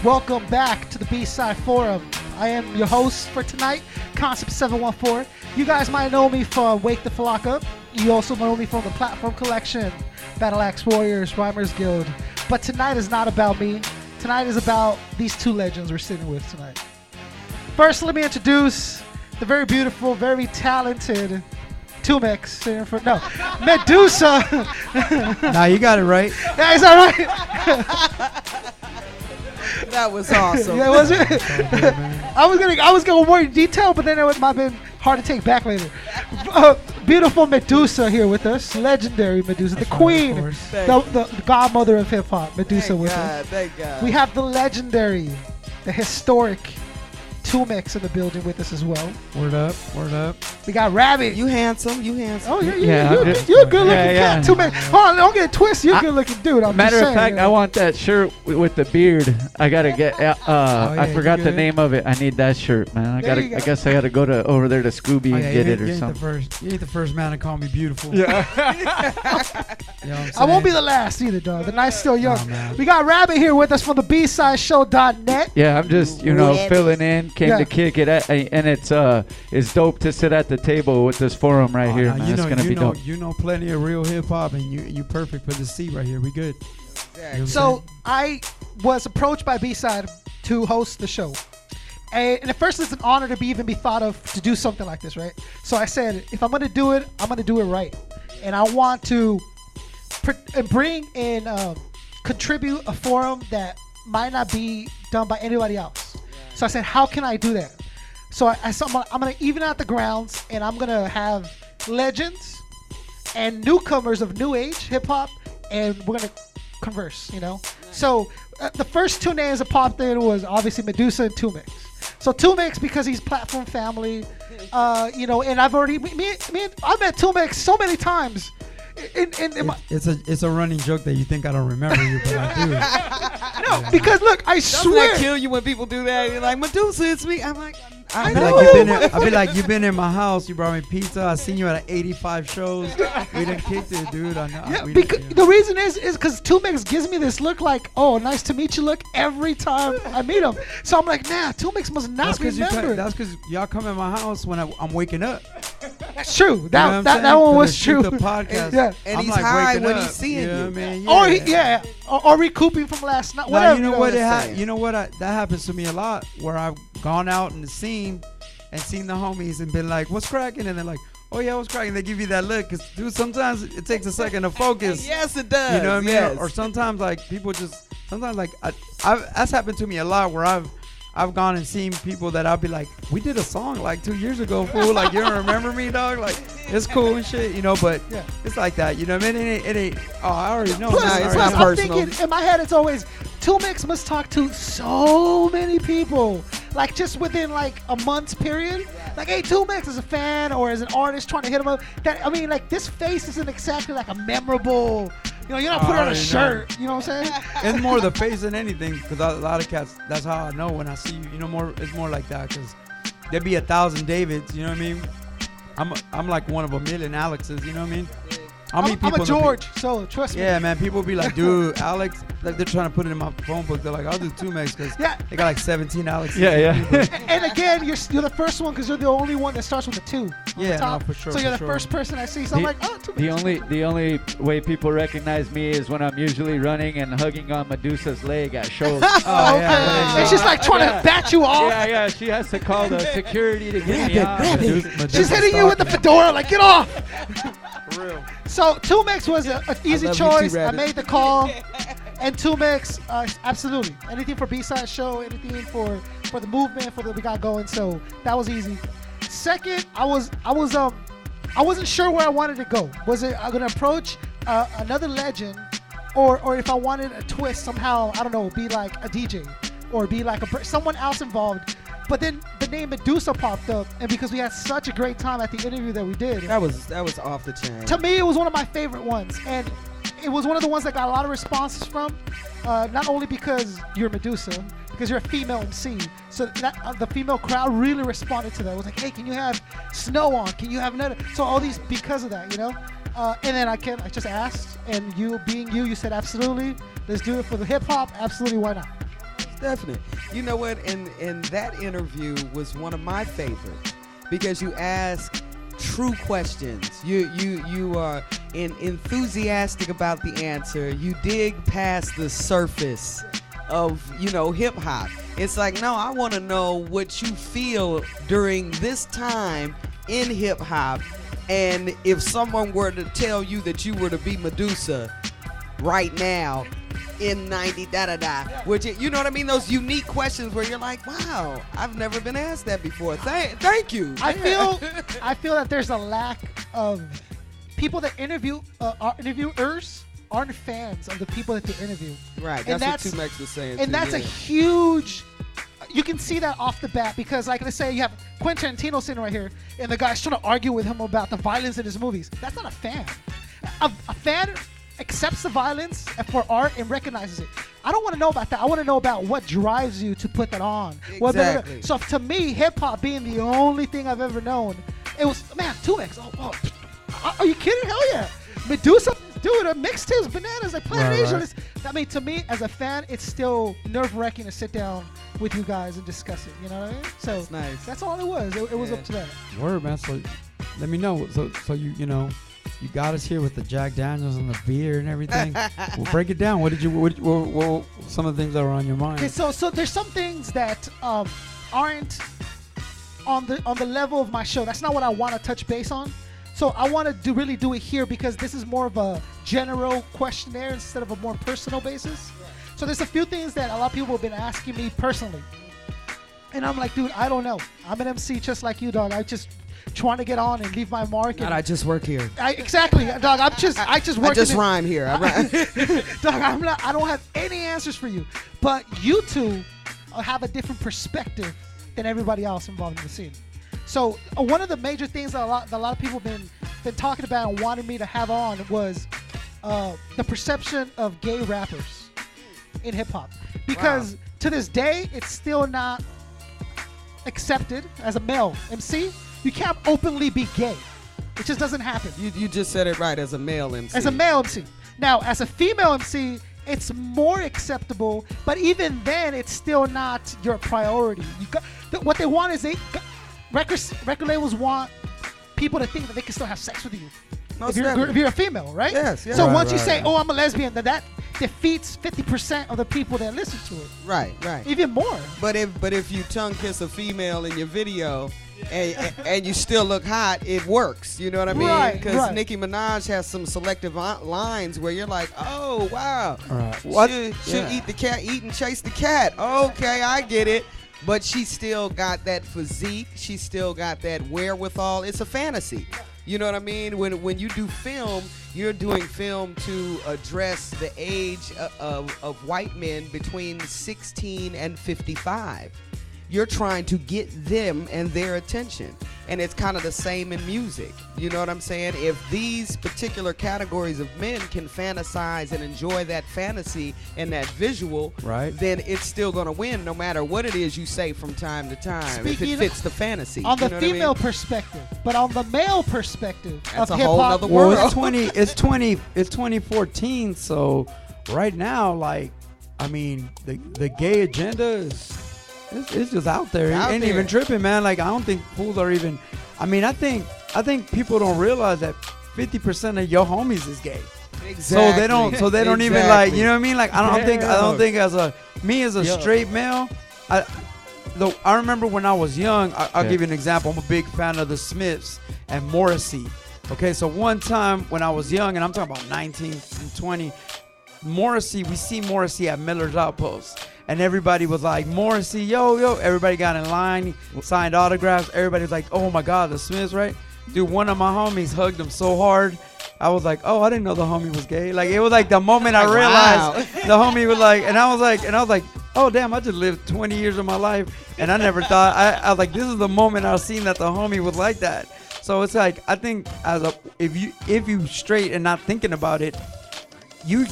Welcome back to the BSide Forum. I am your host for tonight, Koncept714. You guys might know me from Wake the Flock Up. You also know me from the Platform Collection, Battle Axe Warriors, Rhymers Guild. But tonight is not about me. Tonight is about these two legends we're sitting with tonight. First, let me introduce the very beautiful, very talented 2Mex. Medusa. Nah, you got it right. Yeah, is that right? That was awesome. Yeah, was it? I was gonna more in detail, but then it might have been hard to take back later. Beautiful Medusa here with us, legendary Medusa, the queen, the godmother of hip hop. Medusa with us. Thank God. We have the legendary, the historic 2Mex in the building with us as well. Word up, word up. We got Rabbit. You handsome. Oh, you're a good looking cat. 2Mex. Hold on, don't get it twisted. You're a good looking dude. Matter of fact, I want that shirt with the beard. I gotta get. I forgot the name of it. I need that shirt, man. I guess I gotta go over there to Scooby and get it or something. You ain't the first man to call me beautiful. Yeah. You know I won't be the last either, dog. The night's still young. Oh, we got Rabbit here with us from the BSideShow.net. Yeah, I'm just filling in. Came to kick it, and it's dope to sit at the table with this forum right here, man. It's gonna be dope. You know plenty of real hip hop, and you perfect for the seat right here. We good. Yeah. So I was approached by B-Side to host the show. And at first it's an honor to even be thought of to do something like this, right? So I said, if I'm going to do it, I'm going to do it right. And I want to bring in, contribute a forum that might not be done by anybody else. So I said, how can I do that? So I'm going to even out the grounds, and I'm going to have legends and newcomers of new age hip-hop, and we're going to converse, you know? So the first two names that popped in was obviously Medusa and 2Mex. So 2Mex because he's platform family, and I've already, I've met 2Mex so many times. It's a running joke that you think I don't remember you, but I do. No, because look, I Doesn't swear. that kill you when people do that? You're like, Medusa, it's me. I'm like, I be like, you've been in my house. You brought me pizza. I seen you at 85 shows. We done kicked it, dude. I know. Yeah, because the reason is because 2Mex gives me this look like, oh, nice to meet you look every time I meet him. So I'm like, nah, 2Mex must not remember. That's because y'all come in my house when I'm waking up. That's true. That that one was true. The podcast. and I'm he's like high when up, he's seeing you. Know what I mean? Or recouping from last night. Now, Whatever. you know what? That happens to me a lot. Where I've gone out in the scene and seen the homies and been like, "What's cracking?" And they're like, "Oh yeah, what's cracking?" They give you that look, cause dude, sometimes it takes a second to focus. Yes, it does. You know what I mean? Yes. Or sometimes like people just that's happened to me a lot where I've gone and seen people that I'll be like, we did a song like 2 years ago, fool. Like, you don't remember me, dog? Like, it's cool and shit, you know, but it's like that, you know what I mean? It ain't, I already know. Plus, I'm thinking, in my head, it's always, 2Mex must talk to so many people. Like, just within, like, a month's period. Like, hey, 2Mex is a fan or as an artist trying to hit him up. This face isn't exactly, like, a memorable... You know, you're not putting on a shirt. You know what I'm saying? It's more the face than anything, because a lot of cats, that's how I know when I see you. You know, it's more like that, because there'd be 1,000 Davids. You know what I mean? I'm like one of a million Alexes. You know what I mean? I'm a George, so trust me. Yeah, man. People be like, dude, Alex. Like they're trying to put it in my phone book. They're like, I'll do 2Mex because they got like 17 Alexes. Yeah. And again, you're the first one because you're the only one that starts with a 2. Yeah, no, for sure. So you're the first person I see. So I'm like, oh, 2Mex. The only way people recognize me is when I'm usually running and hugging on Medusa's leg at shows. Okay. And she's like trying to bat you off. Yeah. She has to call the security to get me off. She's hitting you with the fedora, like, get off. For real. So 2Mex was an easy choice. I made the call. And 2Mex, absolutely. Anything for B-Side Show, anything for the movement, for what we got going. So that was easy. Second, I wasn't sure where I wanted to go. Was it I'm gonna approach another legend, or if I wanted a twist somehow, I don't know, be like a DJ, or be like someone else involved. But then the name Medusa popped up, and because we had such a great time at the interview that we did, that was off the chain. To me, it was one of my favorite ones, and it was one of the ones that got a lot of responses from. Not only because you're Medusa, because you're a female MC, so the female crowd really responded to that. It was like, hey, can you have Snow on? Can you have another? So all these because of that, you know. And then I just asked, and you being you said absolutely. Let's do it for the hip hop. Absolutely, why not? Definitely. You know what? And that interview was one of my favorites because you ask true questions. You are enthusiastic about the answer. You dig past the surface of hip hop. It's like, no, I want to know what you feel during this time in hip hop, and if someone were to tell you that you were to be Medusa right now in 90 da da da, which you know what I mean, those unique questions where you're like, wow, I've never been asked that before. Thank you. I feel that there's a lack of people that interviewers aren't fans of the people that they interview. Right, that's what 2Mex was saying. And that's a huge. You can see that off the bat because, like, let's say you have Quentin Tarantino sitting right here, and the guy's trying to argue with him about the violence in his movies. That's not a fan. A fan accepts the violence for art and recognizes it. I don't want to know about that. I want to know about what drives you to put that on. Exactly. So to me, hip hop being the only thing I've ever known, it was 2X. Oh, are you kidding? Hell yeah. Medusa, dude, a mixtapes, bananas, like Planet Asia. Right. I mean, to me, as a fan, it's still nerve-wracking to sit down with you guys and discuss it. You know what I mean? So that's nice. That's all it was. It was up to that. Word, man. So let me know. So you got us here with the Jack Daniels and the beer and everything. We'll break it down. What some of the things that were on your mind? Okay, so there's some things that aren't on the level of my show. That's not what I want to touch base on. So I want to really do it here because this is more of a general questionnaire instead of a more personal basis. Yeah. So there's a few things that a lot of people have been asking me personally. And I'm like, dude, I don't know. I'm an MC just like you, dog. I just trying to get on and leave my mark. I just work here. Exactly, dog. I just work. I just rhyme here. Dog, I don't have any answers for you. But you two have a different perspective than everybody else involved in the scene. So one of the major things that a lot of people have been talking about and wanted me to have on was the perception of gay rappers in hip hop, because to this day it's still not accepted as a male MC. You can't openly be gay. It just doesn't happen. You just said it right, as a male MC. As a male MC. Now, as a female MC, it's more acceptable, but even then, it's still not your priority. What they want is record labels want people to think that they can still have sex with you. If you're a female, right? Yes. So once you say, "Oh, I'm a lesbian," then that defeats 50% of the people that listen to it. Right. Even more. But if you tongue kiss a female in your video and you still look hot, it works. You know what I mean? Right. Because Nicki Minaj has some selective lines where you're like, "Oh wow, Right. should eat the cat, eat and chase the cat." Okay, I get it. But she still got that physique. She still got that wherewithal. It's a fantasy. You know what I mean? When you do film, you're doing film to address the age of white men between 16 and 55. You're trying to get them and their attention. And it's kind of the same in music. You know what I'm saying? If these particular categories of men can fantasize and enjoy that fantasy and that visual, right, then it's still going to win no matter what it is you say from time to time. Speaking if it fits the fantasy. On the female perspective, but on the male perspective that's of a whole hip-hop, other world. It's 2014, so right now, like, I mean, the gay agenda is it's just out there. It ain't even tripping, man. Like, I don't think fools are even. I mean, I think people don't realize that 50% of your homies is gay. Exactly. So they don't even, like, you know what I mean? Like, I don't think as a straight male, I remember when I was young, I'll give you an example. I'm a big fan of the Smiths and Morrissey. Okay, so one time when I was young, and I'm talking about 19 and 20, we see Morrissey at Miller's Outpost. And everybody was like, "Morrissey, yo." Everybody got in line, signed autographs. Everybody was like, "Oh my God, the Smiths, right?" Dude, one of my homies hugged him so hard. I was like, "Oh, I didn't know the homie was gay." Like, it was like the moment I realized the homie was like, and I was like, "Oh damn, I just lived 20 years of my life, and I never thought." I was like, "This is the moment I seen that the homie was like that." So it's like, I think if you straight and not thinking about it, you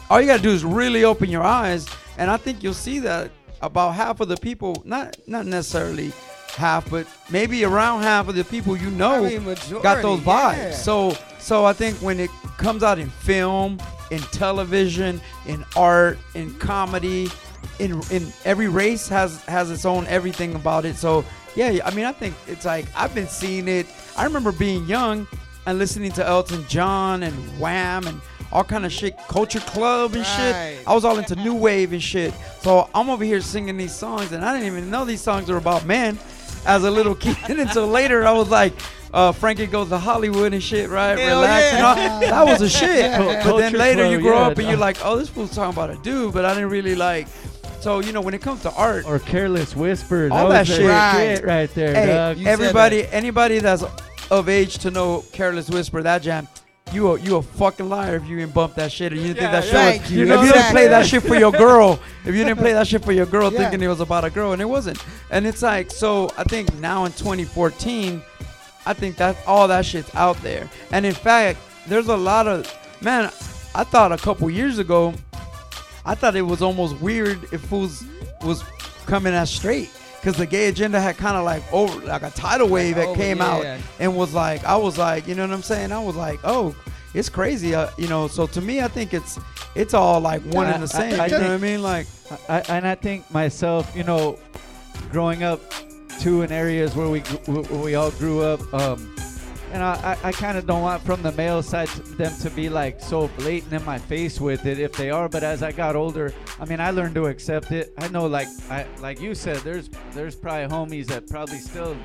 all you gotta do is really open your eyes. And I think you'll see that about half of the people, not necessarily half, but maybe around half of the people majority, got those vibes. Yeah. So I think when it comes out in film, in television, in art, in comedy, in every race has its own everything about it. So yeah, I mean, I think it's like I've been seeing it. I remember being young and listening to Elton John and Wham and all kind of shit, Culture Club and shit. I was all into new wave and shit. So I'm over here singing these songs, and I didn't even know these songs were about men as a little kid until later. I was like, Frankie Goes to Hollywood and shit, right? Hell Relax yeah. and all. That was a shit. But then Culture later you Club, grow yeah, up and you're like, oh, this fool's talking about a dude, but I didn't really like. So, you know, when it comes to art, Or Careless Whisper. All was that the shit. right there, hey, dog. You said anybody that's of age to know Careless Whisper, that jam, you a fucking liar if you didn't bump that shit or you didn't think that shit Thank was, you. if you didn't play that shit for your girl, if you didn't play that shit for your girl Yeah. thinking it was about a girl, and it wasn't. And it's like, so I think now in 2014, I think that all that shit's out there. And in fact, there's a lot of, man, I thought a couple years ago, I thought it was almost weird if fools was coming as straight, because the gay agenda had kind of like over, like a tidal wave that came out and was like, I was like, you know what I'm saying? I was like, oh, it's crazy, you know. So to me, I think it's all like one and the same. You know what I mean? Like, I think myself, you know, growing up too in areas where we all grew up, and I kind of don't want from the male side them to be like so blatant in my face with it if they are. But as I got older, I mean, I learned to accept it. I know, like you said, there's probably homies that probably still,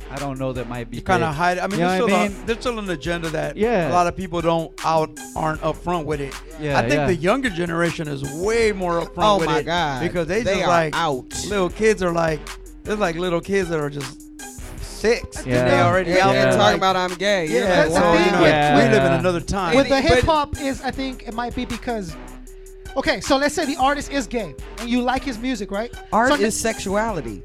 I don't know, that might be kind of hide. I mean, You know what I mean? there's still an agenda that Yeah. a lot of people aren't upfront with it. Yeah, I think yeah. the younger generation is way more upfront Oh with my it. God. Because they They just are like out. little kids are like, there's like little kids that are just 6 Yeah. and they already Yeah, out and there talking like, about I'm gay. yeah. That's the So thing you know, with- we live in Yeah. another time. With the But- hip hop is, I think it might be because, okay, so let's say the artist is gay and you like his music, right? Art So is sexuality.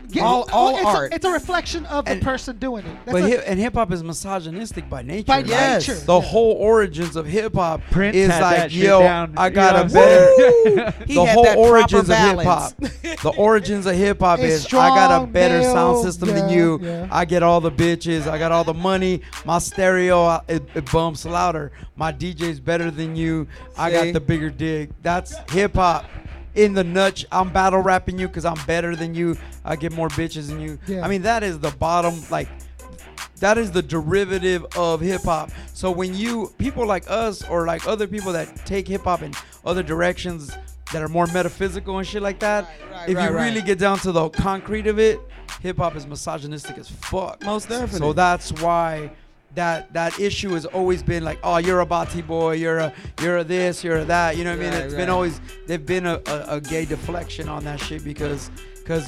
yeah, all it's art. it's a reflection of the And- person doing it. That's But a- hip hop is misogynistic by nature. By Like, Yes. nature. the yeah. whole origins of hip hop Prince is had like, that shit yo, down. I You got know a what I'm better. saying? He The had whole that origins proper of hip hop. balance. The origins of hip hop It's is I got a strong, better sound male, system than yeah, you. yeah. I get all the bitches. I got all the money. My stereo it bumps louder. My DJ's better than you. I See? got the bigger dig. That's hip hop. In the nutsh, I'm battle rapping you because I'm better than you. I get more bitches than you. Yeah. I mean, that is the bottom, like, that is the derivative of hip hop. So when people like us or like other people that take hip hop in other directions that are more metaphysical and shit like that, Right, if right, you right. really get down to the concrete of it, hip hop is misogynistic as fuck. Most definitely. So that's why that issue has always been like, oh, you're a Bati boy, you're a this, you're a that. You know what I mean? Right, It's right. been always, they've been a gay deflection on that shit because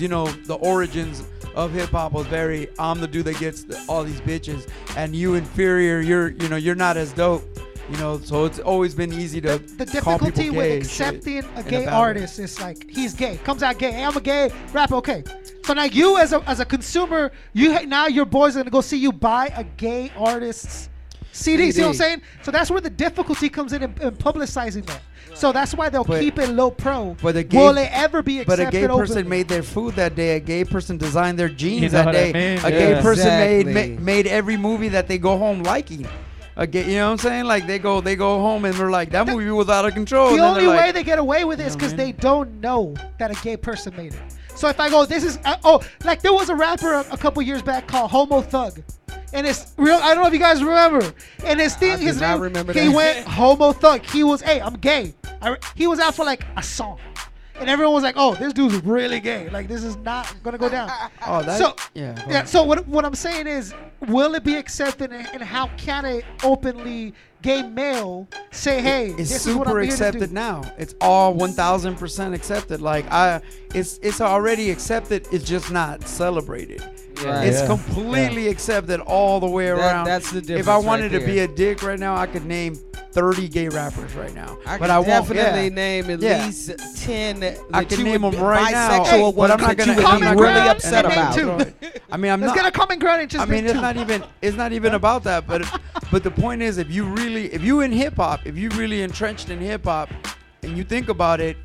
you know the origins of hip hop was very, I'm the dude that gets all these bitches, and you inferior, you're not as dope. You know, so it's always been easy to the call people difficulty with gay and shit accepting a in gay battle. artist is like he's gay, comes out gay. Hey, I'm a gay rapper. Okay, so now you as a consumer, now your boys are gonna go see you buy a gay artist's CD. See what I'm saying? So that's where the difficulty comes in publicizing that. So that's why they'll But- keep it low pro. but a gay- Will it ever be But accepted? a gay person openly? made their food that day. A gay person designed their jeans You know that what I day. mean? A gay Yeah. person Exactly. made every movie that they go home liking. A gay, you know what I'm saying? Like they go home and they're like, that movie was out of control. The And then only they're way like, they get away with it is You know because what I they mean? don't know that a gay person made it. So if I go, this is like there was a rapper a couple years back called Homo Thug, and it's real. I don't know if you guys remember. And his thing, I do his not name, remember he that. went Homo Thug. He was, hey, I'm gay. He was out for like a song, and everyone was like, oh, this dude's really gay. Like this is not gonna go down. oh, that, So yeah. yeah. So what I'm saying is, will it be accepted, and how can a openly gay male say, hey, It's this is what I'm super here to do? accepted now. It's all 1,000% accepted. Like it's already accepted. It's just not celebrated. Right. It's Yeah. completely accepted all the way around. That's the difference. If I wanted right to be there. a dick right now, I could name 30 gay rappers right now. I but can I won't. definitely Yeah. name at Yeah. least 10 that I can you name would them right now, bisexual Hey, ones but I'm not that gonna. you would Common be I'm not ground really gonna upset and name about. two. I mean, I'm Let's not. get a common ground and just I mean, name it's two. not even about that. But the point is, if you in hip hop, if you really entrenched in hip hop, and you think about it,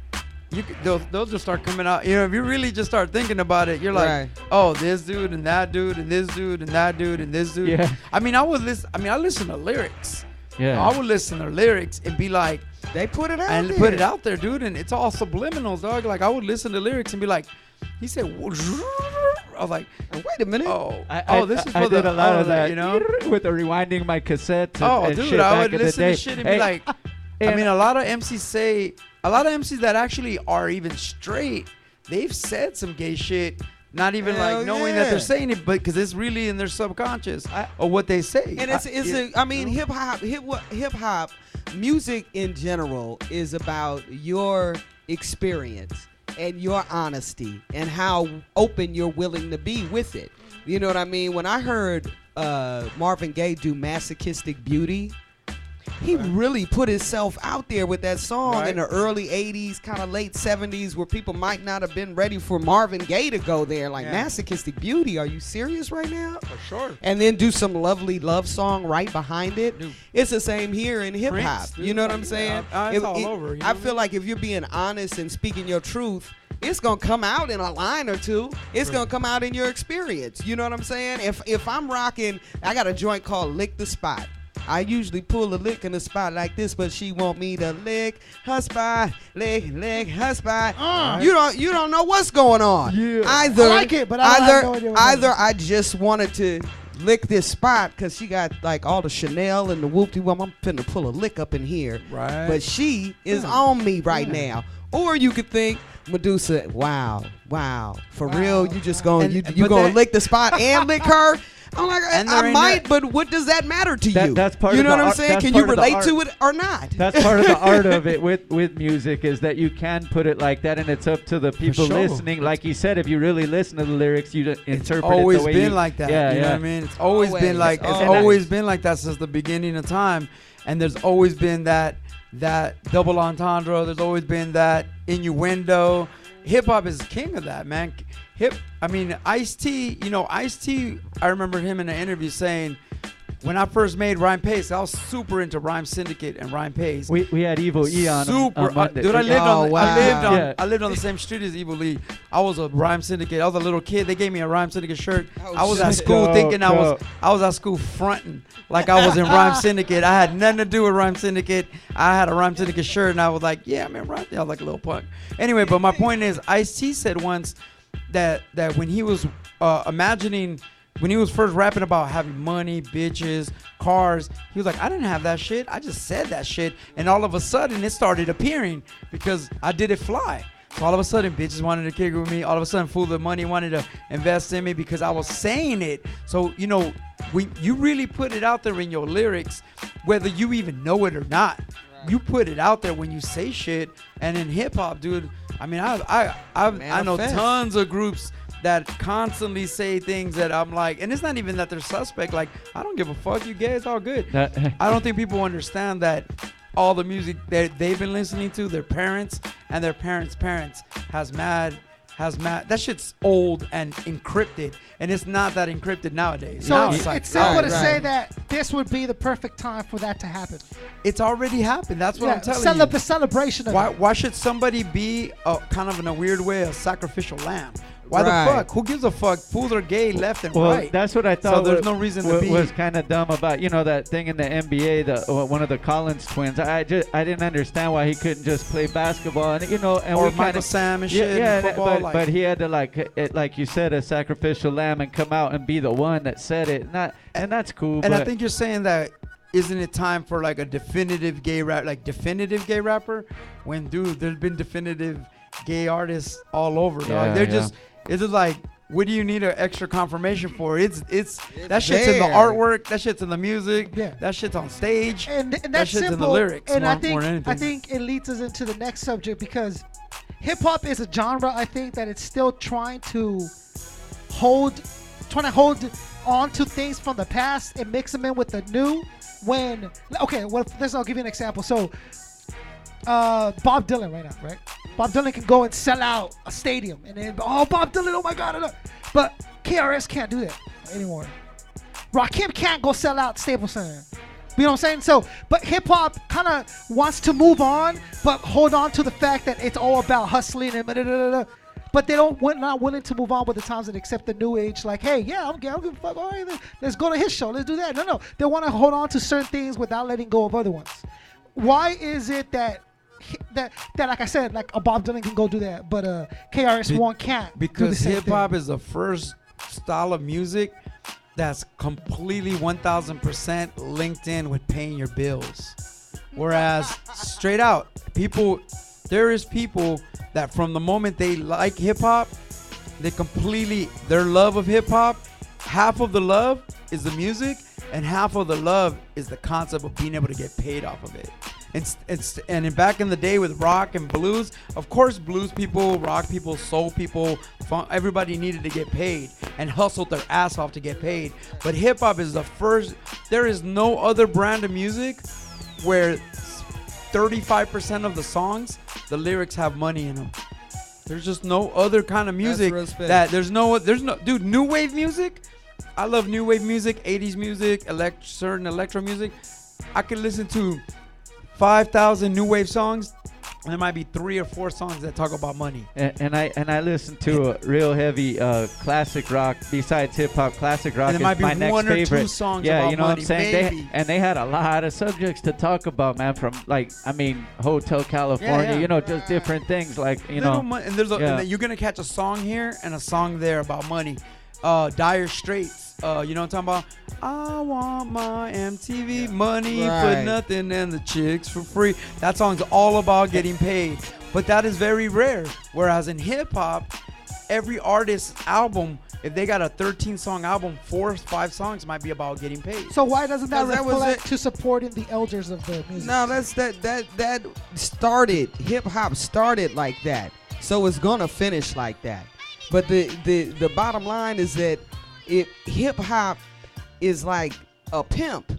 they'll just start coming out. You know, if you really just start thinking about it, you're like, Right. oh, this dude and that dude and this dude and that dude and this dude. Yeah. I mean, I listen to lyrics. Yeah. I would listen to lyrics and be like, They put it out and there. put it out there, dude. And it's all subliminals, dog. Like I would listen to lyrics and be like, he said, I was like, Wait a minute. this is for I did the, a lot of that, that, you know. with the rewinding my cassettes. And Dude, shit I back would in the listen day. to shit and Hey, be like, I and- mean, a lot of MCs that actually are even straight, they've said some gay shit, not even Hell like knowing yeah. that they're saying it, but because it's really in their subconscious or what they say. And hip hop music in general is about your experience and your honesty and how open you're willing to be with it. You know what I mean? When I heard Marvin Gaye do Masochistic Beauty, he really put himself out there with that song in the early 80s, kind of late 70s, where people might not have been ready for Marvin Gaye to go there. Like, Masochistic Beauty, are you serious right now? For sure. And then do some lovely love song right behind it. Dude. It's the same here in hip hop. You know what I'm saying? It's all over. I feel like if you're being honest and speaking your truth, it's gonna come out in a line or two. It's gonna come out in your experience. You know what I'm saying? If I'm rocking, I got a joint called Lick the Spot. I usually pull a lick in the spot like this, but she want me to lick her spot, lick her spot. You don't know what's going on. Yeah. Either I like it, but I have no idea what either it is. I just wanted to lick this spot because she got like all the Chanel and the whoop-de-whoop. I'm finna pull a lick up in here. Right. But she is on me right now. Or you could think, Medusa, wow, for real, you just gonna you gonna lick the spot and lick her. I'm like, I might, but what does that matter to you? That's part you of know the what I'm art- saying? that's Can you part of the relate art. to it or not? That's part of the art of it with music, is that you can put it like that, and it's up to the people sure. listening. Like you said, if you really listen to the lyrics, you interpret It's it always the way been you, like that. Yeah, you know yeah. what I mean? It's always been like Always. that since the beginning of time. And there's always been that double entendre. There's always been that innuendo. Hip hop is king of that, man. Ice-T, Ice-T, I remember him in an interview saying, when I first made Rhyme Pace, I was super into Rhyme Syndicate and Rhyme Pace. We had Evil E on Super, Monday. dude. I Yeah. lived on the same street as Evil Lee. I was a Rhyme Syndicate. I was a little kid. They gave me a Rhyme Syndicate shirt. I was at school thinking I was at school fronting like I was in Rhyme Syndicate. I had nothing to do with Rhyme Syndicate. I had a Rhyme Syndicate shirt, and I was like, yeah, man, Rhyme. I was like a little punk. Anyway, but my point is, Ice-T said once that when he was imagining. When he was first rapping about having money, bitches, cars, he was like, I didn't have that shit. I just said that shit. And all of a sudden, it started appearing because I did it fly. So all of a sudden, bitches wanted to kick it with me. All of a sudden, Fool the Money wanted to invest in me because I was saying it. So, when you really put it out there in your lyrics, whether you even know it or not. You put it out there when you say shit. And in hip-hop, dude, I mean, I know tons of groups that constantly say things that I'm like, and it's not even that they're suspect. Like, I don't give a fuck. You gay, it's all good. I don't think people understand that all the music that they've been listening to, their parents and their parents' parents has mad. That shit's old and encrypted, and it's not that encrypted nowadays. So Now it's simple to say that this would be the perfect time for that to happen. It's already happened. That's what I'm telling you. The celebration of it. Why should somebody be kind of in a weird way a sacrificial lamb? Why the fuck? Who gives a fuck? Fools are gay left and right. That's what I thought. So there's no reason to be. Was kind of dumb about that thing in the NBA. One of the Collins twins. I didn't understand why he couldn't just play basketball and or Michael Sam and shit. Yeah, and football, but he had to like you said, a sacrificial lamb and come out and be the one that said it. And that's cool. And I think you're saying that. Isn't it time for like a definitive gay rapper? When dude, there's been definitive gay artists all over. Dog. They're just. It's just like, what do you need an extra confirmation for? It's that shit's in the artwork. That shit's in the music. Yeah. That shit's on stage. And that that's shit's simple. in the lyrics. And more than anything. I think it leads us into the next subject because hip hop is a genre. I think that it's still trying to hold on to things from the past and mix them in with the new. I'll give you an example. So, Bob Dylan right now, right? Bob Dylan can go and sell out a stadium, and then Bob Dylan, oh my God! But KRS can't do that anymore. Rakim can't go sell out Staples Center. You know what I'm saying? So, but hip hop kind of wants to move on, but hold on to the fact that it's all about hustling and but we're not willing to move on with the times and accept the new age. Like, hey, yeah, I'm gay. I don't give a fuck. All right, let's go to his show. Let's do that. No, they want to hold on to certain things without letting go of other ones. why is it that like I said, like a Bob Dylan can go do that, but KRS-One can't? do the Because same hip hop thing? is the first style of music that's completely 1000% linked in with paying your bills. Whereas straight out, there is people that from the moment they like hip hop, their love of hip hop, half of the love is the music and half of the love is the concept of being able to get paid off of it. And back in the day with rock and blues, of course, blues people, rock people, soul people, everybody needed to get paid and hustled their ass off to get paid. But hip hop is the first. There is no other brand of music where 35% of the songs, the lyrics have money in them. There's just no other kind of music that there's no dude. New wave music, I love new wave music, 80s music, certain electro music. I could listen to 5,000 new wave songs, and there might be 3 or 4 songs that talk about money. And I listen to a real heavy classic rock. Besides hip hop, classic rock And there might is be my next one or favorite. two songs yeah, about you know money, what I'm saying? maybe. They had a lot of subjects to talk about, man. From Hotel California, Yeah. you know, just different things like Little money, and yeah. and you're gonna catch a song here and a song there about money. Dire Straits. You know what I'm talking about? I want my MTV money for Right. nothing and the chicks for free. That song's all about getting paid, but that is very rare. Whereas in hip hop, every artist's album, if they got a 13-song album, 4 or 5 songs might be about getting paid. So why doesn't that 'Cause that was reflect it. to supporting the elders of the music? No, that started, hip hop started like that. So it's gonna finish like that. But the bottom line is that hip hop is like a pimp.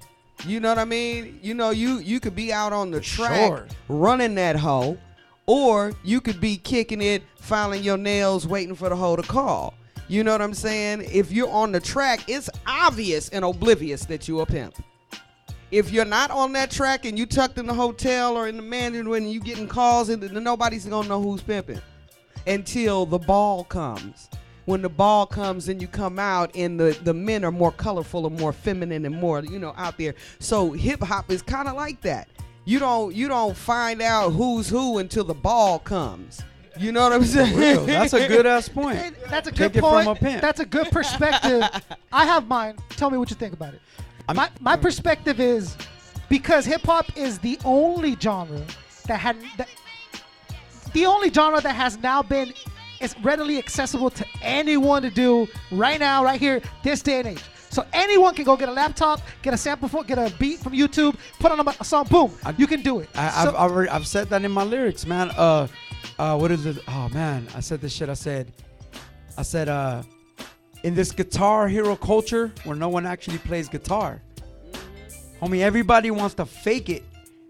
You know what I mean? You know, you could be out on the track Sure. running that hoe, or you could be kicking it, filing your nails, waiting for the hoe to call. You know what I'm saying? If you're on the track, it's obvious and oblivious that you're a pimp. If you're not on that track and you tucked in the hotel or in the mansion when you getting calls, and nobody's gonna know who's pimping until the ball comes. When the ball comes and you come out and the men are more colorful and more feminine and more, out there. So hip hop is kind of like that. You don't find out who's who until the ball comes. You know what I'm saying? Real. That's a good ass point. Hey, that's a good Take it point. from a pimp. That's a good perspective. I have mine. Tell me what you think about it. My perspective is because hip hop is the only genre that has now been is readily accessible to anyone to do right now, right here, this day and age. So anyone can go get a laptop, get a sample phone, get a beat from YouTube, put on a song, boom, you can do it. I've said that in my lyrics, man. What is it? Oh man, I said this shit. I said, in this Guitar Hero culture where no one actually plays guitar, homie, everybody wants to fake it.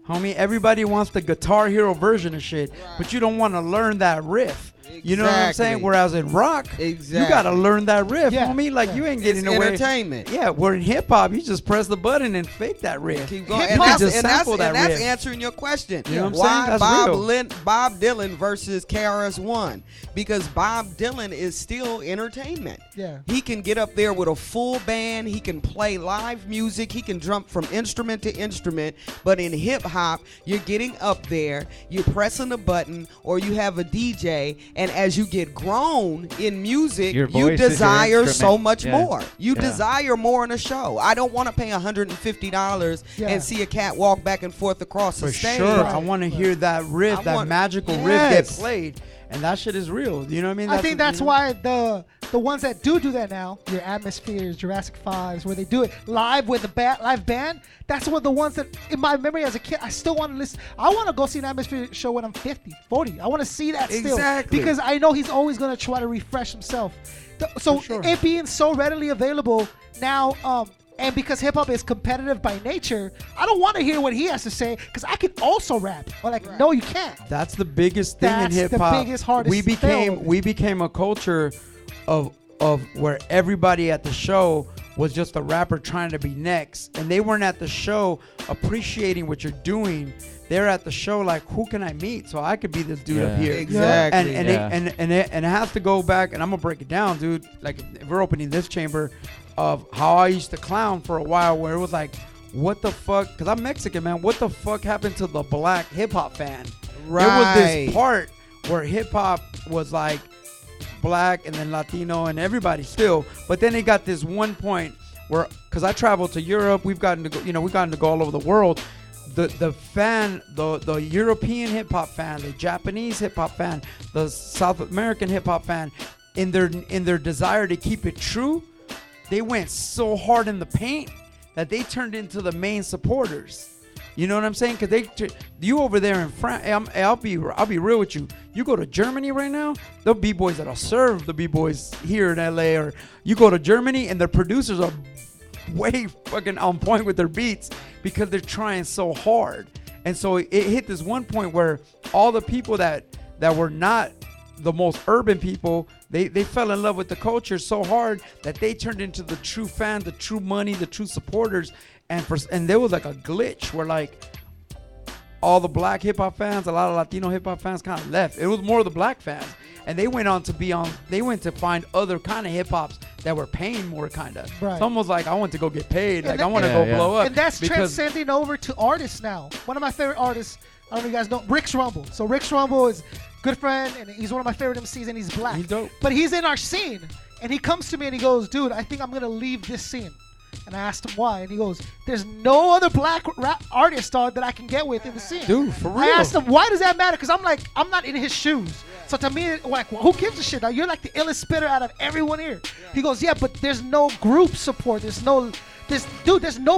Homie, everybody wants the Guitar Hero version of shit, but you don't want to learn that riff. You know what I'm saying? Exactly. Whereas in rock, you gotta learn that riff, Yeah. homie. Like Yeah. you ain't It's getting nowhere. entertainment. Yeah, where in hip hop, you just press the button and fake that riff. Keep going. Hip And hop- that's, just and that's, sample that and that's riff. answering your question. You know what I'm Why saying? That's real. Bob Dylan versus KRS-One? Because Bob Dylan is still entertainment. Yeah. He can get up there with a full band. He can play live music. He can jump from instrument to instrument. But in hip hop, you're getting up there, you're pressing a button, or you have a DJ. And as you get grown in music, Your you voice is your desire so instrument. much Yeah. more. You Yeah. desire more in a show. I don't want to pay $150 Yeah. and see a cat walk back and forth across For the stage. sure, Right. I want to hear that riff, I that want- magical riff get Yes. played, and that shit is real. You know what I mean? I think that's why the ones that do that now, your Atmospheres, Jurassic 5s, where they do it live with a live band, that's one of the ones that, in my memory as a kid, I still want to listen. I want to go see an Atmosphere show when I'm 50, 40. I want to see that still. Exactly. Because I know he's always going to try to refresh himself. So For sure. it being so readily available now, and because hip hop is competitive by nature, I don't want to hear what he has to say because I can also rap. Or no, you can't. That's the biggest thing That's in hip the hop. biggest, hardest we thing. became a culture of where everybody at the show was just a rapper trying to be next, and they weren't at the show appreciating what you're doing. They're at the show like, who can I meet so I could be this dude up Yeah. here? Exactly. And it has to go back, and I'm gonna break it down, dude. Like if we're opening this chamber of how I used to clown for a while, where it was like what the fuck? Because I'm Mexican, man. What the fuck happened to the black hip hop fan? Right. There was this part where hip hop was like black and then Latino and everybody still. But then they got this one point where, because I traveled to Europe, we've gotten to go all over the world. The European hip hop fan, the Japanese hip hop fan, the South American hip hop fan, in their desire to keep it true, they went so hard in the paint that they turned into the main supporters. You know what I'm saying? Because you over there in France, I'll be real with you. You go to Germany right now, the b-boys that'll serve the b-boys here in LA, or you go to Germany and their producers are way fucking on point with their beats because they're trying so hard. And so it hit this one point where all the people that were not the most urban people, they fell in love with the culture so hard that they turned into the true fans, the true money, the true supporters. And there was like a glitch where like all the black hip hop fans, a lot of Latino hip hop fans kind of left. It was more the black fans, and they went to find other kind of hip hops that were paying more, kind of. Right. It's almost like I want to go get paid, And like I want to go blow up. And that's transcending over to artists now. One of my favorite artists, I don't know if you guys know, Rick's Rumble. So Rick's Rumble is a good friend, and he's one of my favorite MCs, and he's black. He's dope. But he's in our scene, and he comes to me and he goes, dude, I think I'm going to leave this scene. And I asked him why, and he goes, there's no other black rap artist, dog, that I can get with in the scene. Dude, for real. I asked him, why does that matter? Because I'm like, I'm not in his shoes. So to me, like, well, who gives a shit? Dog? You're like the illest spitter out of everyone here. He goes, yeah, but there's no group support. There's no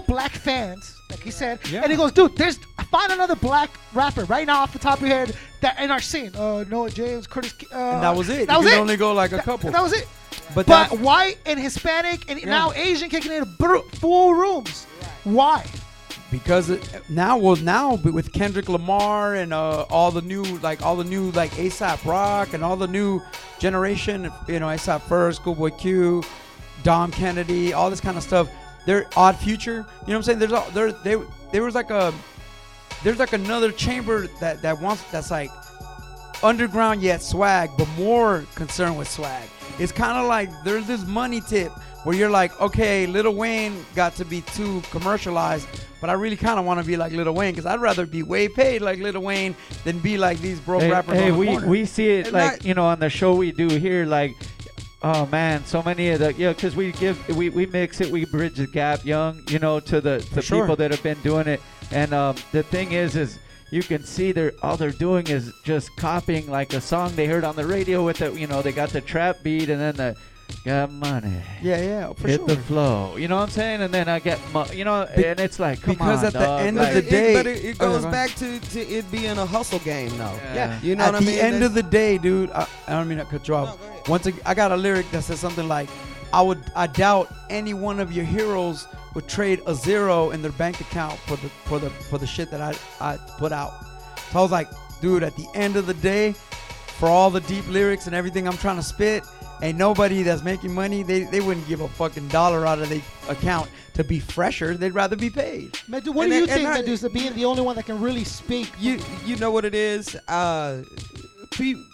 black fans, like he said. Yeah. And he goes, dude, find another black rapper right now off the top of your head that in our scene. Noah James, Curtis. And that was it. That was you it. could only go like a couple. That was it. But white and Hispanic and now Asian kicking in full rooms. Why? Because now with Kendrick Lamar and all the new ASAP Rock and all the new generation, ASAP First, Schoolboy Q, Dom Kennedy, all this kind of stuff. They're Odd Future. You know what I'm saying? There's like another chamber that's like underground yet swag, but more concerned with swag. It's kind of like there's this money tip where you're like, okay, Lil Wayne got to be too commercialized, but I really kind of want to be like Lil Wayne because I'd rather be way paid like Lil Wayne than be like these broke rappers on the corner. We see it like, on the show we do here, like, oh man, so many of the, because we mix it, we bridge the gap young, to the sure. people that have been doing it. And the thing is you can see all they're doing is just copying like a song they heard on the radio with the, they got the trap beat and then the got money. Yeah, for hit sure. the flow. You know what I'm saying? And then I get, and it's like, come because on, at the dog, end like, of the day, But it goes back to it being a hustle game, though. Yeah. You know at what I mean? the end of the day, dude, I don't mean to cut you off. No, go ahead. Once I got a lyric that says something like, I doubt any one of your heroes would trade a zero in their bank account for the shit that I put out. So I was like, dude, at the end of the day, for all the deep lyrics and everything I'm trying to spit, ain't nobody that's making money, they wouldn't give a fucking dollar out of their account to be fresher. They'd rather be paid. What do you think, Medusa, being the only one that can really speak? You know what it is?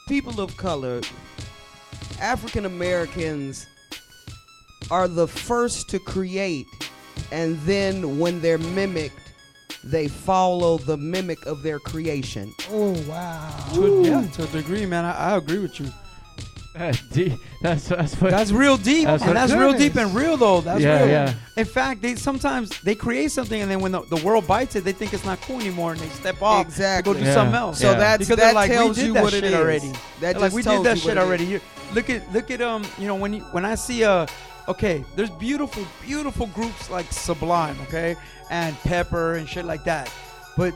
People of color, African Americans are the first to create, and then when they're mimicked, they follow the mimic of their creation. Oh, wow. To a degree, man. I agree with you. That's real deep. That's real deep and real, though. That's real. Yeah. In fact, sometimes they create something, and then when the world bites it, they think it's not cool anymore, and they step off Exactly. to go do something else. So that we tells did you that what shit it is. already. That Like just we tells did that you what shit it already. is. Look at when I see okay, there's beautiful groups like Sublime, okay, and Pepper and shit like that, but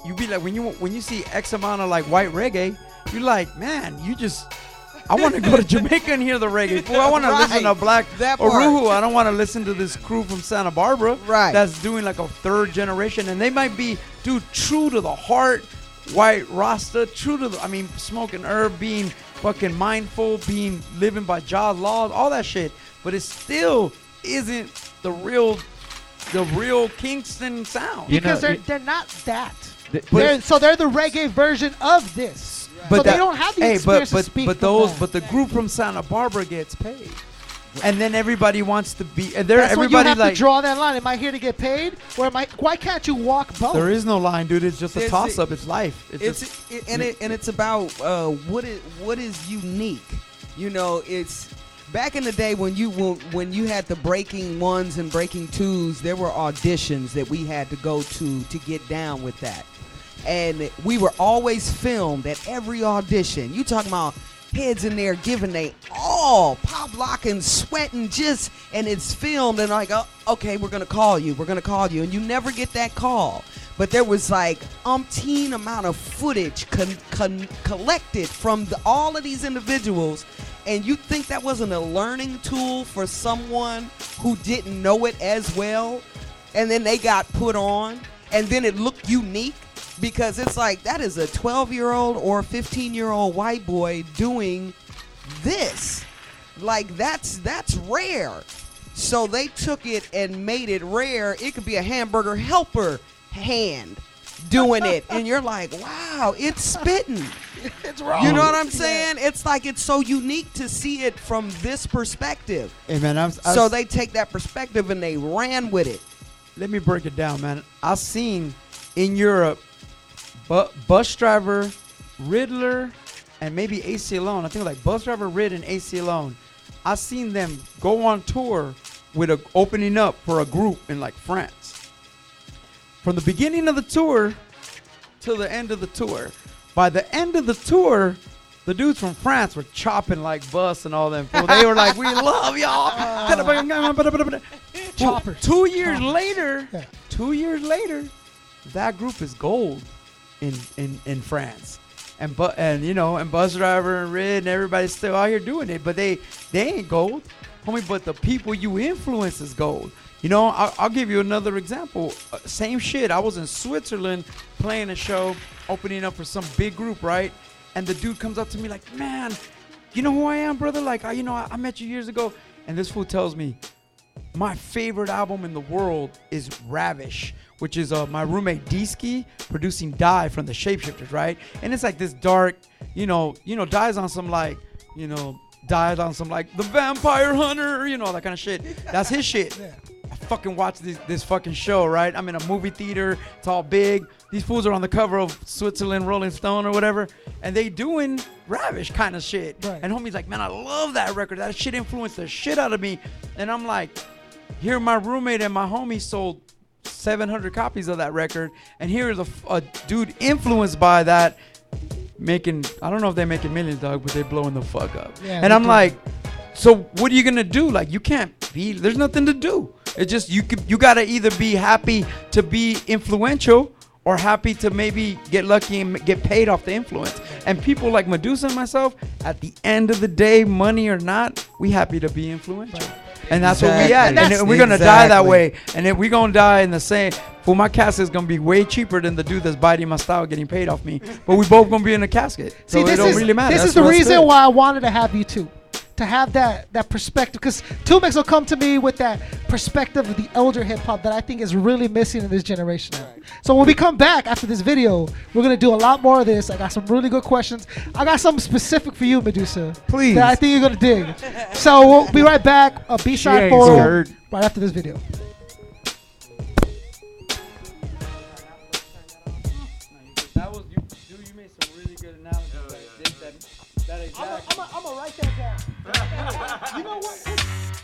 you be like when you see X amount of like white reggae, you're like, man, I want to go to Jamaica and hear the reggae. Fool. I want to listen to Black Oruhu. I don't want to listen to this crew from Santa Barbara that's doing like a third generation, and they might be, dude, true to the heart, white Rasta, true to smoking herb, being fucking mindful, living by Jah's laws, all that shit. But it still isn't the real Kingston sound. Because they're not that. They're the reggae version of this. But so they don't have the experience to speak. But the group from Santa Barbara gets paid. and then everybody wants to be. And That's when you everybody have like. to draw that line. Am I here to get paid, or am I? Why can't you walk both? There is no line, dude. It's just a It's- toss up. It's life. It's about what is unique. You know, it's back in the day when you had the breaking ones and breaking twos. There were auditions that we had to go to get down with that, and we were always filmed at every audition. You talking about heads in there giving they all, pop locking, sweating, just, and it's filmed, and like, oh, okay, we're gonna call you, and you never get that call. But there was like umpteen amount of footage collected from all of these individuals, and you think that wasn't a learning tool for someone who didn't know it as well, and then they got put on, and then it looked unique. Because it's like, that is a 12-year-old or 15-year-old white boy doing this. Like, that's rare. So they took it and made it rare. It could be a hamburger helper hand doing it. And you're like, wow, it's spitting. It's wrong. You know what I'm saying? It's like, it's so unique to see it from this perspective. Hey, man, So they take that perspective and they ran with it. let me break it down, man. I've seen in Europe, bus driver, Riddler, and maybe AC Alone. I think like bus driver, Rid, and AC Alone. I've seen them go on tour with a opening up for a group in like France. From the beginning of the tour till the end of the tour. By the end of the tour, the dudes from France were chopping like Bus and all them. They were like, "We love y'all." Choppers. 2 years later, Yeah. 2 years later, that group is gold in France. And Bus Driver and Red and everybody's still out here doing it, but they ain't gold, homie. But the people you influence is gold. You know, I'll give you another example. Same shit. I was in Switzerland playing a show, opening up for some big group, right? And the dude comes up to me like, "Man, you know who I am, brother? Like, I met you years ago." And this fool tells me, "My favorite album in the world is Ravish," which is my roommate D-Ski producing Die from the Shapeshifters, right? And it's like this dark, Die's on some like, Die's on some like The Vampire Hunter, that kind of shit. That's his shit. Yeah. I fucking watch this fucking show, right? I'm in a movie theater. It's all big. These fools are on the cover of Switzerland Rolling Stone or whatever, and they doing Ravish kind of shit. Right. And homie's like, "Man, I love that record. That shit influenced the shit out of me." And I'm like, here my roommate and my homie sold 700 copies of that record, and here is a dude influenced by that making, I don't know if they're making millions, dog, but they're blowing the fuck up. Yeah, and I'm do. like, so what are you gonna do? Like, you can't be, there's nothing to do. It's just you gotta either be happy to be influential or happy to maybe get lucky and get paid off the influence. And people like Medusa and myself, at the end of the day, money or not, we happy to be influential. Right. And that's what we Exactly. at. And And that's- we're going to die that exactly. way. And then we're going to die in the same. For my casket is going to be way cheaper than the dude that's biting my style getting paid off me. But we both going to be in a casket. So it don't really matter. This That's is the what's reason good. why I wanted to have you two. To have that perspective, because 2Mex will come to me with that perspective of the elder hip hop that I think is really missing in this generation. So when we come back after this video, we're gonna do a lot more of this. I got some really good questions. I got something specific for you, Medusa. Please. That I think you're gonna dig. So we'll be right back. B-side ain't for scared. right after this video. That was, you made some really good analysis. That exact. I'm gonna write that down. You know what?